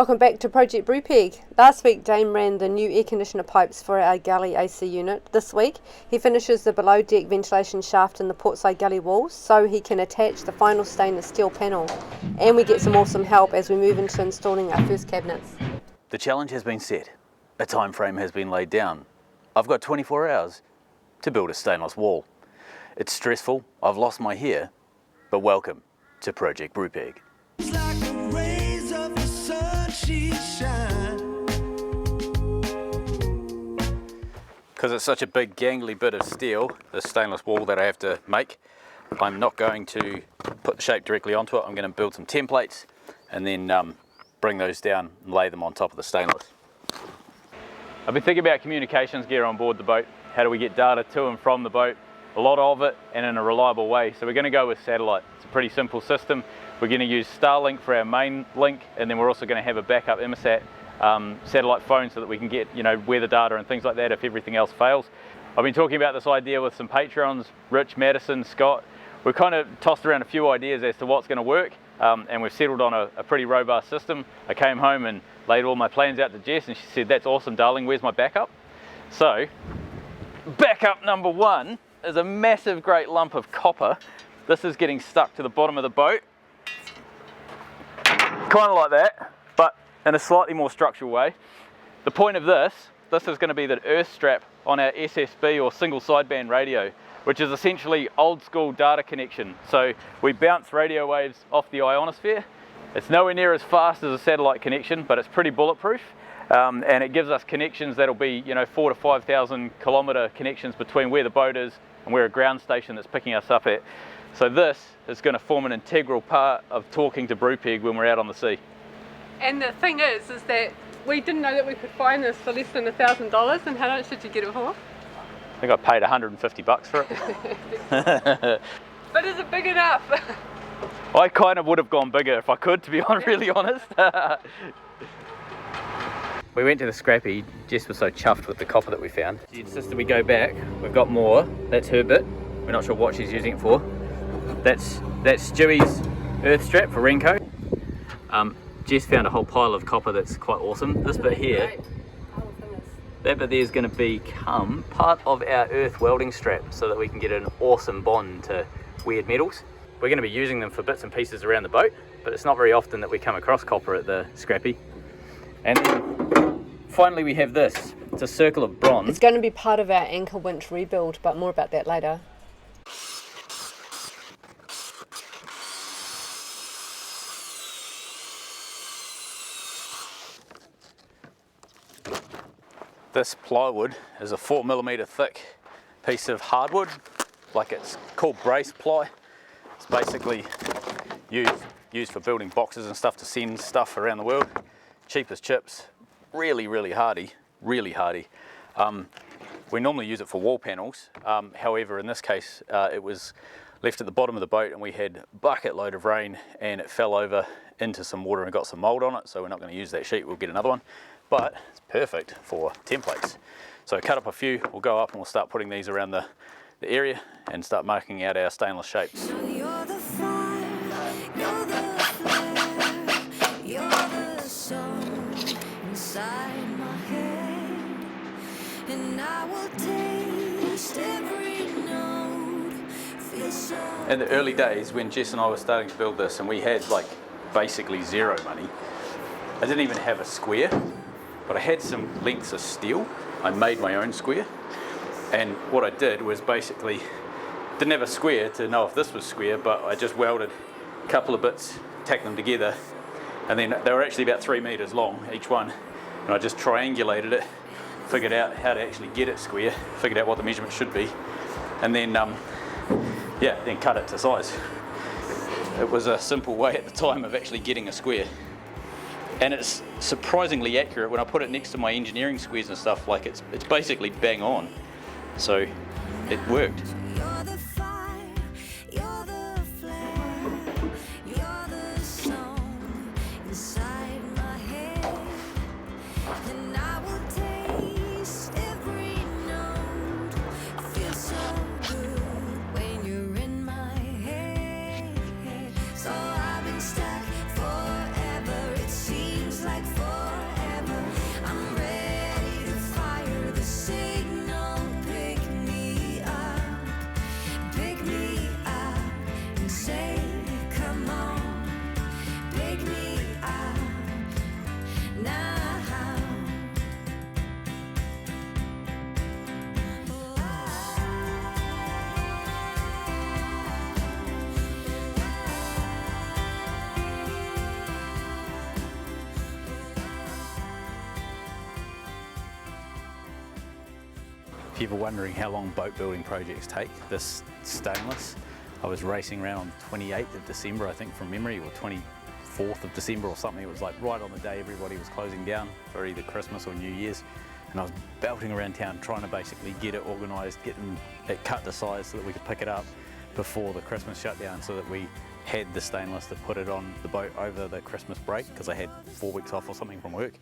Welcome back to Project Brupeg. Last week Dame ran the new air conditioner pipes for our Galley AC unit. This week he finishes the below deck ventilation shaft in the portside galley walls so he can attach the final stainless steel panel, and we get some awesome help as we move into installing our first cabinets. The challenge has been set. A time frame has been laid down. I've got 24 hours to build a stainless wall. It's stressful, I've lost my hair, but welcome to Project Brupeg. Because it's such a big gangly bit of steel, the stainless wall that I have to make, I'm not going to put the shape directly onto it. I'm going to build some templates and then bring those down and lay them on top of the stainless. I've been thinking about communications gear on board the boat. How do we get data to and from the boat? A lot of it and in a reliable way. So we're going to go with satellite. It's a pretty simple system. We're going to use Starlink for our main link, and then we're also going to have a backup Immersat satellite phone so that we can get, weather data and things like that if everything else fails. I've been talking about this idea with some Patreons, Rich, Madison, Scott. We've kind of tossed around a few ideas as to what's going to work, and we've settled on a pretty robust system. I came home and laid all my plans out to Jess, and she said, "That's awesome, darling, where's my backup?" So, backup number one is a massive great lump of copper. This is getting stuck to the bottom of the boat, kind of like that, but in a slightly more structural way. The point of this is going to be the earth strap on our SSB or single sideband radio, which is essentially old school data connection. So we bounce radio waves off the ionosphere. It's nowhere near as fast as a satellite connection, but it's pretty bulletproof. And it gives us connections that'll be 4,000 to 5,000 kilometre connections between where the boat is and where a ground station that's picking us up at. So this is going to form an integral part of talking to Brupeg when we're out on the sea. And the thing is that we didn't know that we could find this for less than $1,000. And how much did you get it for? I think I paid $150 for it. But is it big enough? I kind of would have gone bigger if I could, to be really honest. We went to the scrappy. Jess was so chuffed with the copper that we found. She insisted we go back. We've got more. That's her bit. We're not sure what she's using it for. That's Stewie's earth strap for Renko. Jess found a whole pile of copper that's quite awesome. This bit here, that bit there is going to become part of our earth welding strap so that we can get an awesome bond to weird metals. We're going to be using them for bits and pieces around the boat, but it's not very often that we come across copper at the scrappy. And then finally we have this. It's a circle of bronze. It's going to be part of our anchor winch rebuild, but more about that later. This plywood is a 4mm thick piece of hardwood, like it's called brace ply. It's basically used for building boxes and stuff to send stuff around the world. Cheap as chips, really hardy, really hardy. We normally use it for wall panels. However, in this case, it was left at the bottom of the boat and we had a bucket load of rain and it fell over into some water and got some mold on it, so we're not going to use that sheet, we'll get another one. But it's perfect for templates. So cut up a few, we'll go up and we'll start putting these around the area and start marking out our stainless shapes. So you're the fire, you're the flare, you're the song inside my head, and I will taste every note, feel so. In the early days when Jess and I were starting to build this and we had basically zero money, I didn't even have a square, but I had some lengths of steel. I made my own square, and what I did was basically, didn't have a square to know if this was square, but I just welded a couple of bits, tacked them together, and then they were actually about 3 meters long each one, and I just triangulated it, figured out how to actually get it square, figured out what the measurement should be, and then then cut it to size. It was a simple way at the time of actually getting a square. And it's surprisingly accurate when I put it next to my engineering squares and stuff, it's basically bang on. So it worked. You're the fire, you're the flare, you're the song inside my head, and I will taste every note, feel so good when you're in my head, so I've been stuck forever, it seems like If you were wondering how long boat building projects take, this stainless, I was racing around on 28th of December, I think from memory, or 24th of December or something. It was like right on the day everybody was closing down for either Christmas or New Year's. And I was belting around town trying to basically get it organised, getting it cut to size so that we could pick it up before the Christmas shutdown, so that we had the stainless to put it on the boat over the Christmas break, because I had 4 weeks off or something from work.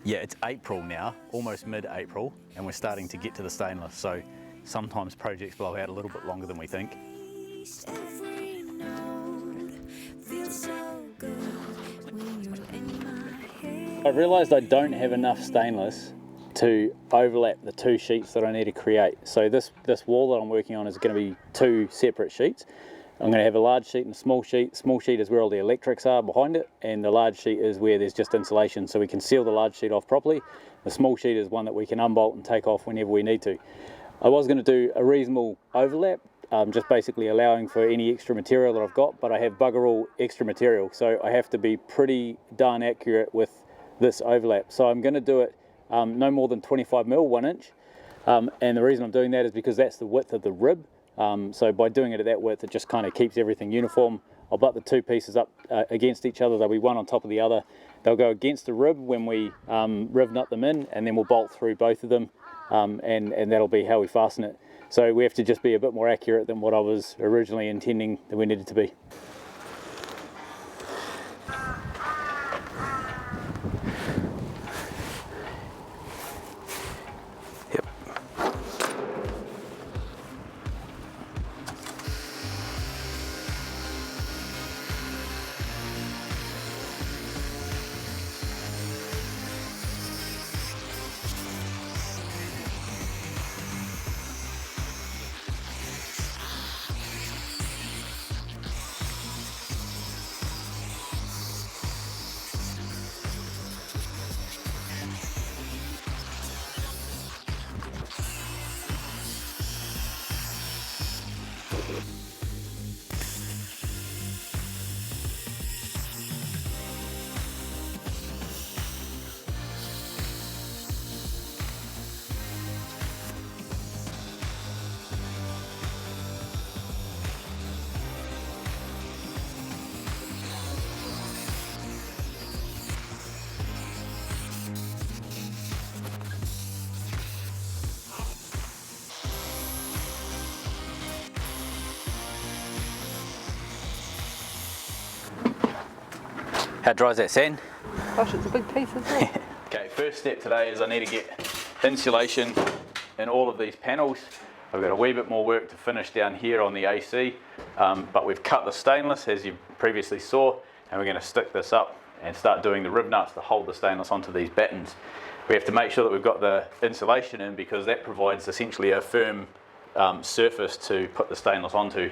Yeah, it's April now, almost mid-April, and we're starting to get to the stainless, so sometimes projects blow out a little bit longer than we think. Every note feels so good when you're in my head. I realised I don't have enough stainless to overlap the two sheets that I need to create. So this wall that I'm working on is going to be two separate sheets. I'm going to have a large sheet and a small sheet. Small sheet is where all the electrics are behind it, and the large sheet is where there's just insulation, so we can seal the large sheet off properly. The small sheet is one that we can unbolt and take off whenever we need to. I was going to do a reasonable overlap, just basically allowing for any extra material that I've got, but I have bugger all extra material, so I have to be pretty darn accurate with this overlap. So I'm going to do it no more than 25mm, 1 inch, and the reason I'm doing that is because that's the width of the rib. So by doing it at that width, it just kind of keeps everything uniform. I'll butt the two pieces up against each other. They'll be one on top of the other. They'll go against the rib when we riv nut them in, and then we'll bolt through both of them, and that'll be how we fasten it. So we have to just be a bit more accurate than what I was originally intending that we needed to be. How dry is that sand? Gosh, it's a big piece, isn't it? Okay, first step today is I need to get insulation in all of these panels. I've got a wee bit more work to finish down here on the AC, but we've cut the stainless as you previously saw, and we're going to stick this up and start doing the rib nuts to hold the stainless onto these battens. We have to make sure that we've got the insulation in, because that provides essentially a firm surface to put the stainless onto.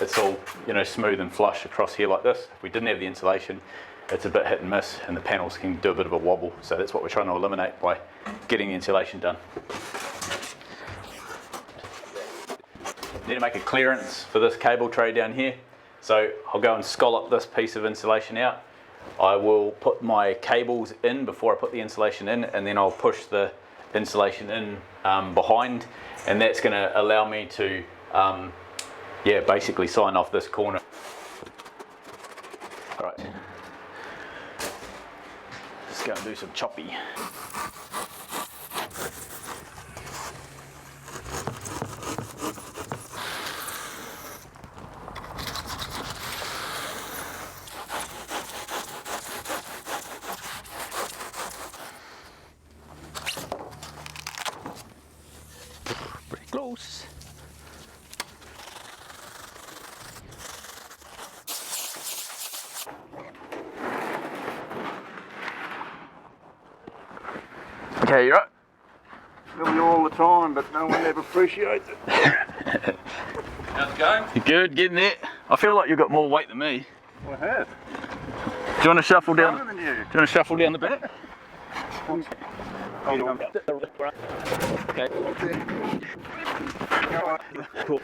It's all, you know, smooth and flush across here like this. If we didn't have the insulation, it's a bit hit and miss, and the panels can do a bit of a wobble. So that's what we're trying to eliminate by getting the insulation done. Need to make a clearance for this cable tray down here. So I'll go and scallop this piece of insulation out. I will put my cables in before I put the insulation in, and then I'll push the insulation in behind, and that's going to allow me to yeah, basically sign off this corner. All right, let's go and do some choppy. Pretty close. Okay, you're right. Tell you all the time, but no one ever appreciates it. How's it going? You're good, getting there. I feel like you've got more weight than me. I have. Do you want to shuffle down? Than you. Do you want to shuffle down the back? Hold on. Okay. Cool.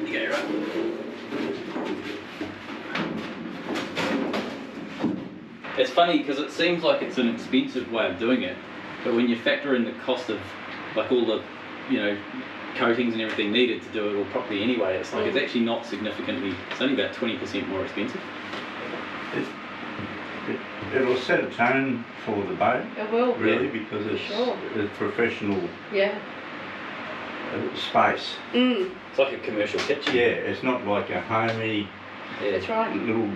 You go, right. It's funny because it seems like it's an expensive way of doing it, but when you factor in the cost of like all the, you know, coatings and everything needed to do it all properly anyway, it's like it's actually not significantly, it's only about 20% more expensive. It'll set a tone for the boat. It will. Really, because it's a professional space. It's like a commercial kitchen. Yeah, it's not like a homey That's right. little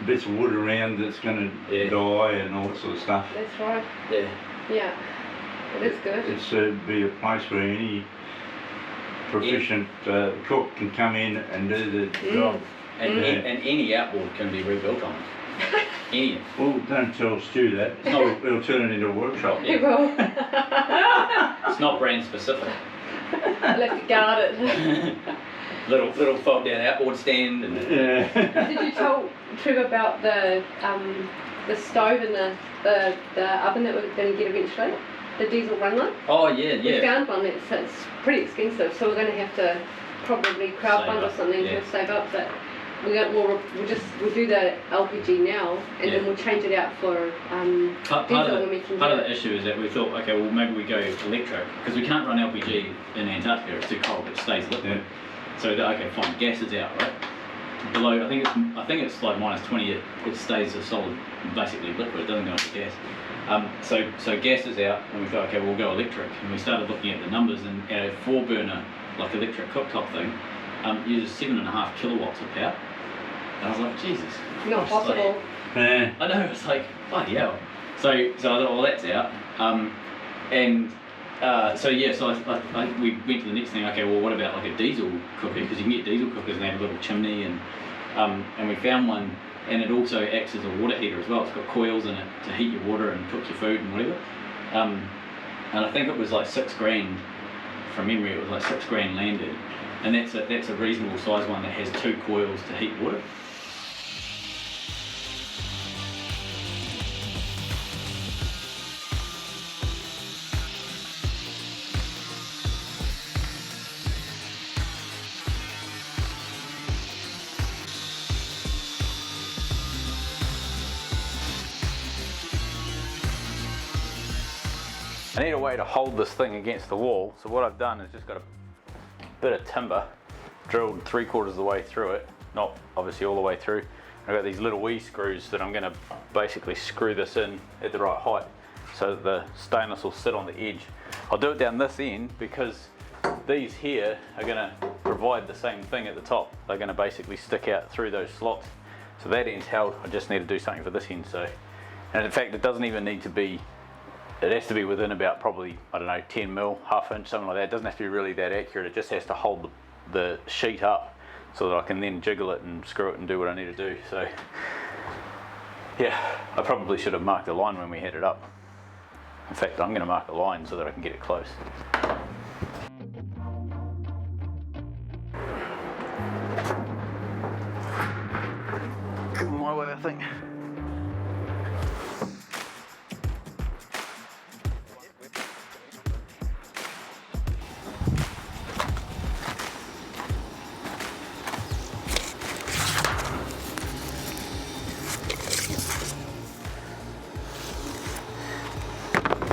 bits of wood around that's going to die and all that sort of stuff. That's right. Yeah. Yeah. It is good. It's be a place where any proficient cook can come in and do the job. And any outboard can be rebuilt on it. Any. Well, don't tell Stu that. It'll turn it into a workshop. It will. It's not brand specific. I'll have to guard it. little fold down outboard stand and Did you tell Trev about the stove and the oven that we're going to get eventually? The diesel run one? Oh yeah. We found one that's pretty expensive, so we're going to have to probably crowdfund or something to save up. But we'll do the LPG now, and then we'll change it out for diesel when we can. Part of the issue is that we thought, okay, well maybe we go electric because we can't run LPG in Antarctica. It's too cold. It stays liquid. So okay, fine. Gas is out, right? Below, I think it's like -20. It stays a solid, basically liquid. It doesn't go into gas. So gas is out, and we thought, okay, we'll go electric. And we started looking at the numbers, and a 4-burner, like electric cooktop thing, uses 7.5 kilowatts of power. And I was like, Jesus. Not possible. Yeah. I know, it's like, bloody hell. So I thought, well, that's out. So we went to the next thing. Okay, well, what about like a diesel cooker? Because you can get diesel cookers and they have a little chimney, and we found one, and it also acts as a water heater as well. It's got coils in it to heat your water and cook your food and whatever. And I think it was like $6,000 from memory. It was like $6,000 landed, and that's a reasonable size one that has 2 coils to heat water. I need a way to hold this thing against the wall, so what I've done is just got a bit of timber, drilled 3/4 of the way through it, not obviously all the way through. I've got these little wee screws that I'm going to basically screw this in at the right height so that the stainless will sit on the edge. I'll do it down this end because these here are going to provide the same thing at the top. They're going to basically stick out through those slots. So that end's held, I just need to do something for this end. And in fact, it doesn't even need to be, it has to be within about probably, I don't know, 10 mil, ½ inch, something like that. It doesn't have to be really that accurate. It just has to hold the sheet up so that I can then jiggle it and screw it and do what I need to do. So yeah, I probably should have marked a line when we had it up. In fact, I'm going to mark a line so that I can get it close. Come my way, I think.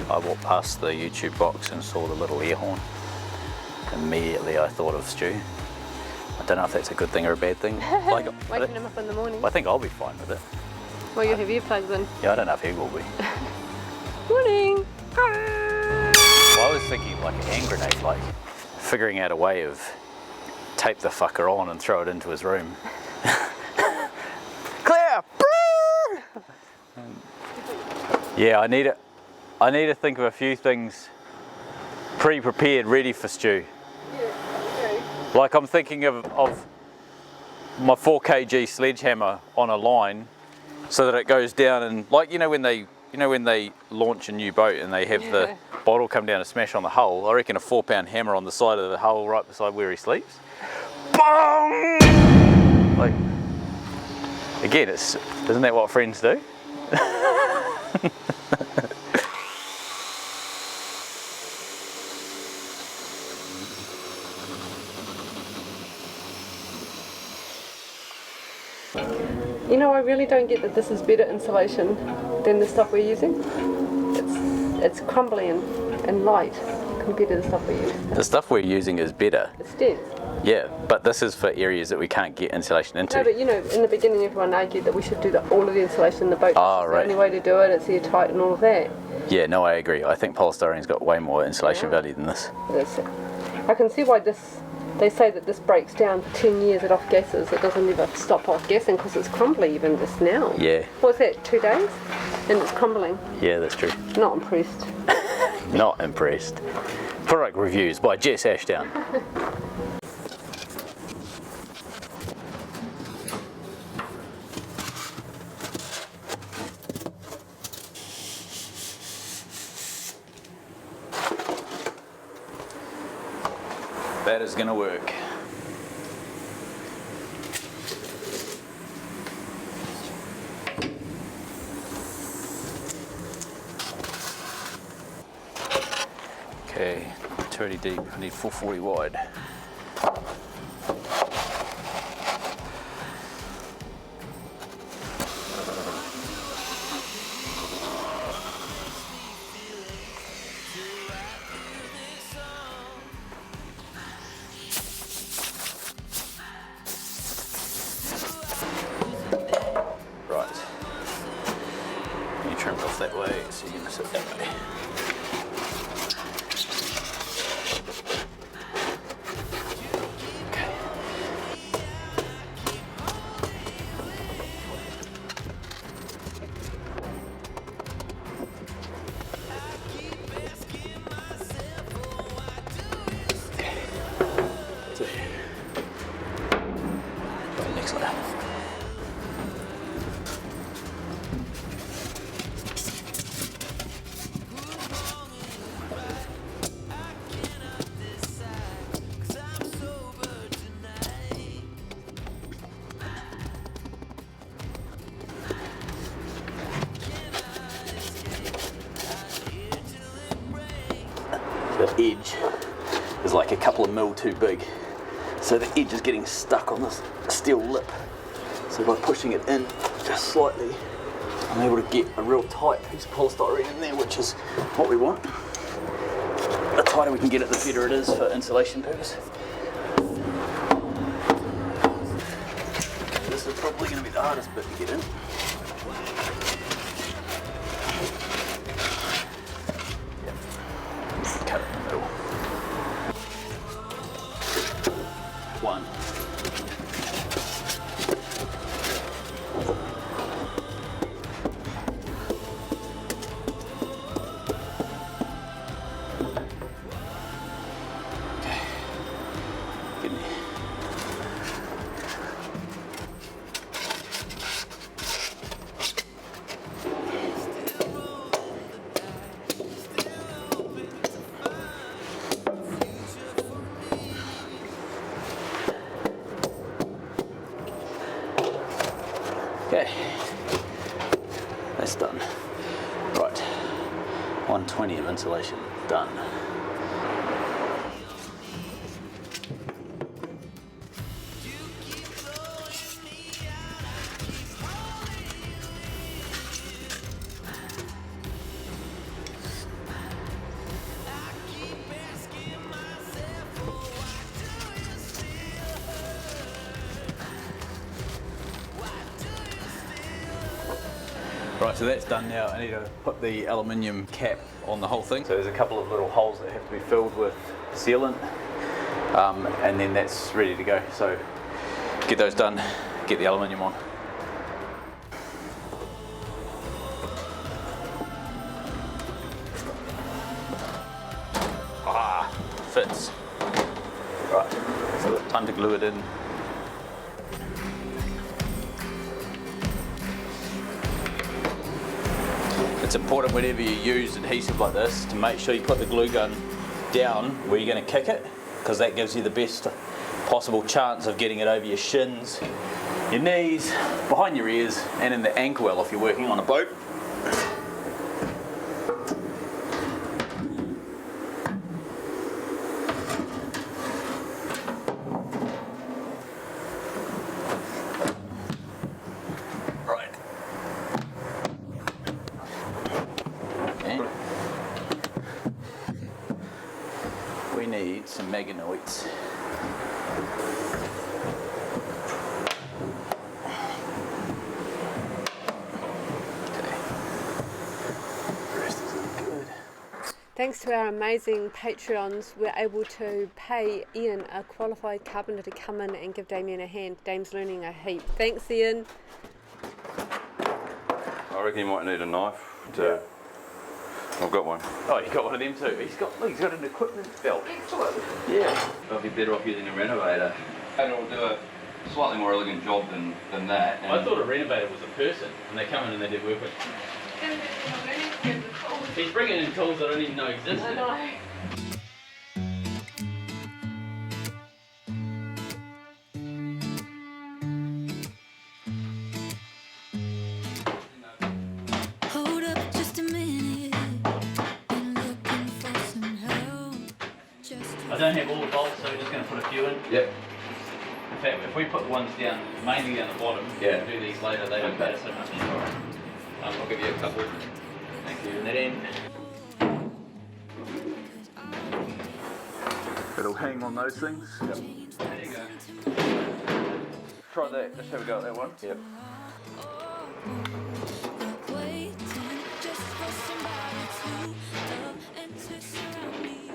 I walked past the YouTube box and saw the little air horn. Immediately I thought of Stu. I don't know if that's a good thing or a bad thing. Like, Waking him up in the morning. I think I'll be fine with it. Well, you'll have earplugs in. Yeah, I don't know if he will be. Morning! Well, I was thinking like a hand grenade, like figuring out a way of tape the fucker on and throw it into his room. Clear! Yeah, I need to think of a few things pre-prepared, ready for Stu. Yeah, okay. Like I'm thinking of my 4 kg sledgehammer on a line so that it goes down and like when they launch a new boat and they have the bottle come down and smash on the hull, I reckon a 4-pound hammer on the side of the hull right beside where he sleeps. Bong! Like again, isn't that what friends do? You know, I really don't get that this is better insulation than the stuff we're using. It's crumbly and light compared to the stuff we use. The stuff we're using is better. It's dense. Yeah, but this is for areas that we can't get insulation into. No, but you know, in the beginning everyone argued that we should do all of the insulation in the boat. Oh, It's right. the only way to do it, it's airtight and all of that. Yeah, no, I agree. I think polystyrene's got way more insulation value than this. I can see why they say that this breaks down for 10 years at off gases. It doesn't ever stop off gassing because it's crumbly even just now. Yeah. What's that, 2 days? And it's crumbling. Yeah, that's true. Not impressed. Not impressed. Product reviews by Jess Ashdown. That is going to work. Okay, 30 deep, I need 440 wide. Right, you trim it off that way, so you're going to sit that way. Next layer. The edge is like a couple of mil too big, so the edge is getting stuck on this steel lip. So by pushing it in just slightly, I'm able to get a real tight piece of polystyrene in there, which is what we want. The tighter we can get it, the better it is for insulation purpose. Okay, this is probably going to be the hardest bit to get in. Cut it in the middle. One. Okay. Give me. Okay, that's done. Right, 120 of insulation, done. Right, so that's done now. I need to put the aluminium cap on the whole thing. So there's a couple of little holes that have to be filled with sealant, and then that's ready to go. So get those done, get the aluminium on. Ah, fits. Right, so time to glue it in. It's important whenever you use adhesive like this to make sure you put the glue gun down where you're going to kick it, because that gives you the best possible chance of getting it over your shins, your knees, behind your ears, and in the ankle well if you're working on a boat. organoids. Thanks to our amazing Patreons, we're able to pay Ian, a qualified carpenter, to come in and give Damien a hand. Dame's learning a heap. Thanks, Ian. I reckon you might need a knife to... I've got one. Oh, you got one of them too. He's got an equipment belt. Excellent. Yeah. I'd be better off using a renovator. And it'll do a slightly more elegant job than that. I thought a renovator was a person, and they come in and they do work with. He's bringing in tools that I didn't even know existed. I know. Hold up just a minute. Been looking for some help. Just I don't have all the bolts, so we're just going to put a few in. Yep. In fact, if we put the ones down, mainly down the bottom, Yeah. we'll do these later, they don't matter so much. I'll give you a couple. Thank you. And then It'll hang on those things. Yep. there you go. Try that. Let's have a go at that one. Yep. not waiting just for somebody to love and to surround me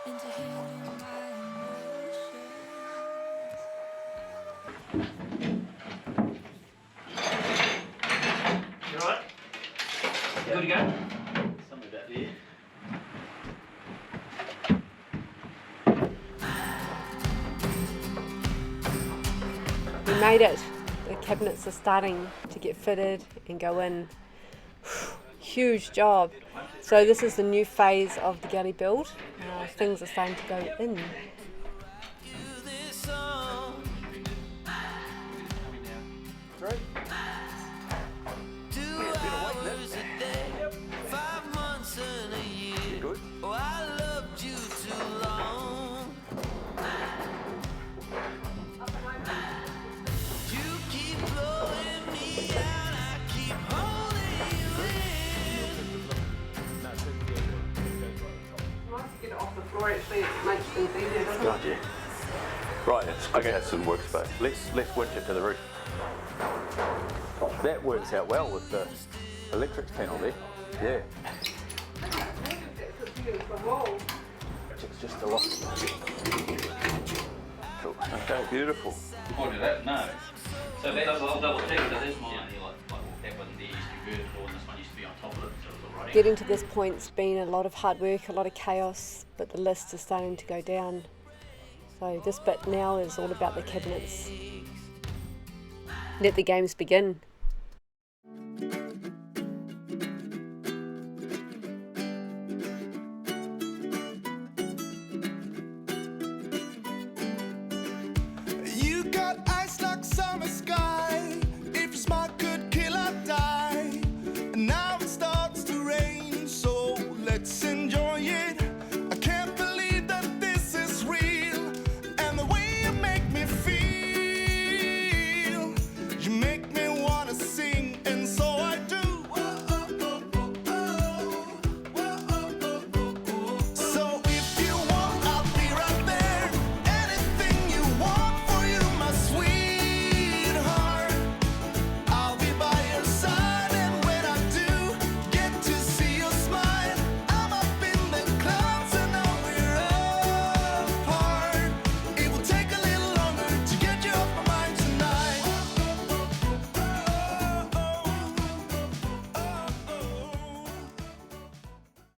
and to handle my emotions. You alright? Good to go? Something about there. We made it. The cabinets are starting to get fitted and go in. Huge job. So this is the new phase of the galley build. Things are starting to go in. Good. Get it off the floor, actually, it makes things easier, doesn't it? Gotcha. Right, it's good to have some workspace. Let's winch it to the roof. That works out well with the electrics panel there. Yeah. It's just a lot. Cool. Okay, beautiful. Point of that, no. So that's, I'll double check, so this one, that one there used to be vertical and this one used to be on top of it, so it's all right. Getting to this point's been a lot of hard work, a lot of chaos, but the list is starting to go down. So this bit now is all about the cabinets. Let the games begin.